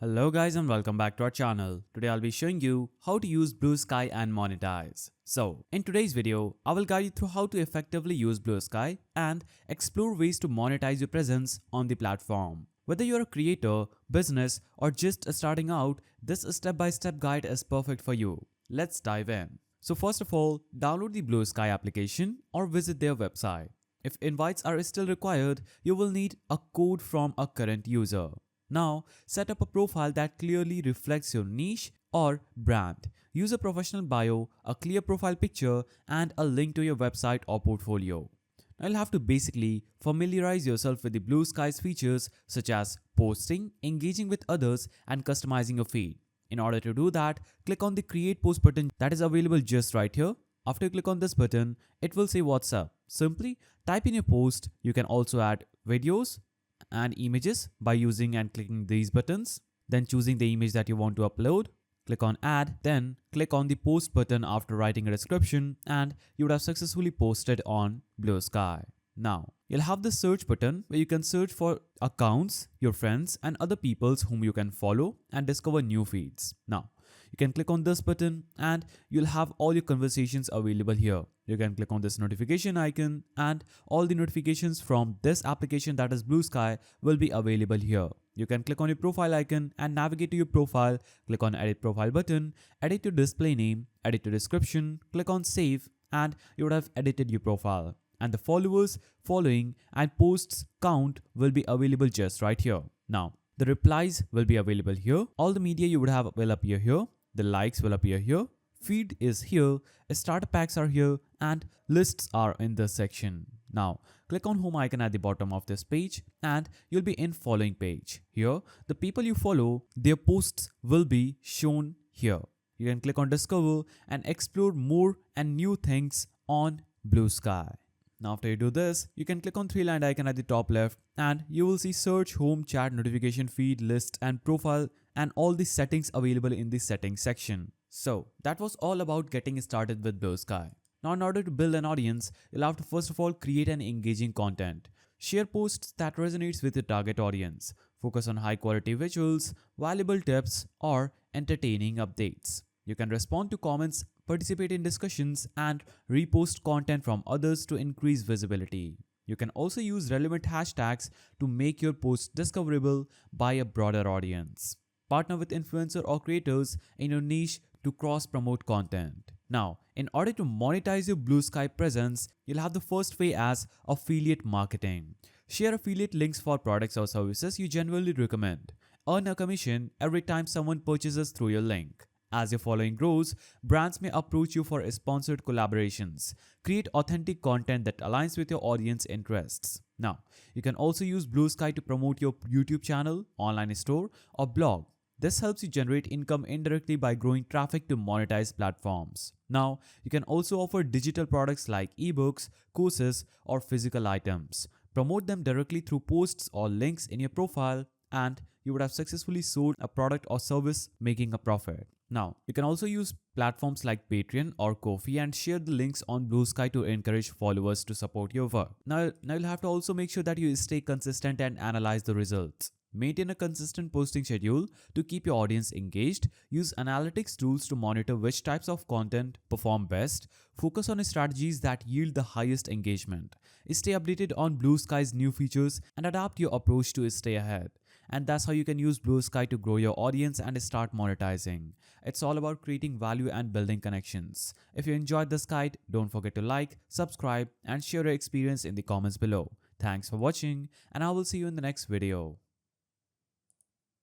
Hello guys and welcome back to our channel. Today I'll be showing you how to use Bluesky and Monetize. So, in today's video, I will guide you through how to effectively use Bluesky and explore ways to monetize your presence on the platform. Whether you're a creator, business, or just starting out, this step-by-step guide is perfect for you. Let's dive in. So first of all, download the Bluesky application or visit their website. If invites are still required, you will need a code from a current user. Now, set up a profile that clearly reflects your niche or brand. Use a professional bio, a clear profile picture, and a link to your website or portfolio. Now, you'll have to basically familiarize yourself with the Bluesky's features such as posting, engaging with others, and customizing your feed. In order to do that, click on the Create Post button that is available just right here. After you click on this button, it will say What's up. Simply type in your post. You can also add videos and images by using and clicking these buttons, then choosing the image that you want to upload. Click on add, then click on the post button after writing a description and you would have successfully posted on Bluesky. Now, you'll have the search button where you can search for accounts, your friends and other peoples whom you can follow and discover new feeds. Now, you can click on this button and you'll have all your conversations available here. You can click on this notification icon and all the notifications from this application, that is Bluesky, will be available here. You can click on your profile icon and navigate to your profile. Click on edit profile button, edit your display name, edit your description, click on save and you would have edited your profile. And the followers, following and posts count will be available just right here. Now, the replies will be available here. All the media you would have will appear here. The likes will appear here. Feed is here. Starter packs are here and lists are in this section. Now, click on home icon at the bottom of this page and you'll be in following page. Here, the people you follow, their posts will be shown here. You can click on discover and explore more and new things on Bluesky. Now after you do this, you can click on three-line icon at the top left and you will see search, home, chat, notification, feed, list and profile and all the settings available in the settings section. So that was all about getting started with Bluesky. Now in order to build an audience, you'll have to first of all create an engaging content. Share posts that resonates with your target audience. Focus on high quality visuals, valuable tips or entertaining updates. You can respond to comments, participate in discussions, and repost content from others to increase visibility. You can also use relevant hashtags to make your post discoverable by a broader audience. Partner with influencers or creators in your niche to cross-promote content. Now, in order to monetize your Bluesky presence, you'll have the first way as affiliate marketing. Share affiliate links for products or services you genuinely recommend. Earn a commission every time someone purchases through your link. As your following grows, brands may approach you for sponsored collaborations. Create authentic content that aligns with your audience interests. Now, you can also use Bluesky to promote your YouTube channel, online store, or blog. This helps you generate income indirectly by growing traffic to monetize platforms. Now, you can also offer digital products like ebooks, courses, or physical items. Promote them directly through posts or links in your profile, and you would have successfully sold a product or service, making a profit. Now, you can also use platforms like Patreon or Ko-fi and share the links on Bluesky to encourage followers to support your work. Now you'll have to also make sure that you stay consistent and analyze the results. Maintain a consistent posting schedule to keep your audience engaged. Use analytics tools to monitor which types of content perform best. Focus on strategies that yield the highest engagement. Stay updated on Bluesky's new features and adapt your approach to stay ahead. And that's how you can use Bluesky to grow your audience and start monetizing. It's all about creating value and building connections. If you enjoyed this guide, don't forget to like, subscribe, and share your experience in the comments below. Thanks for watching, and I will see you in the next video.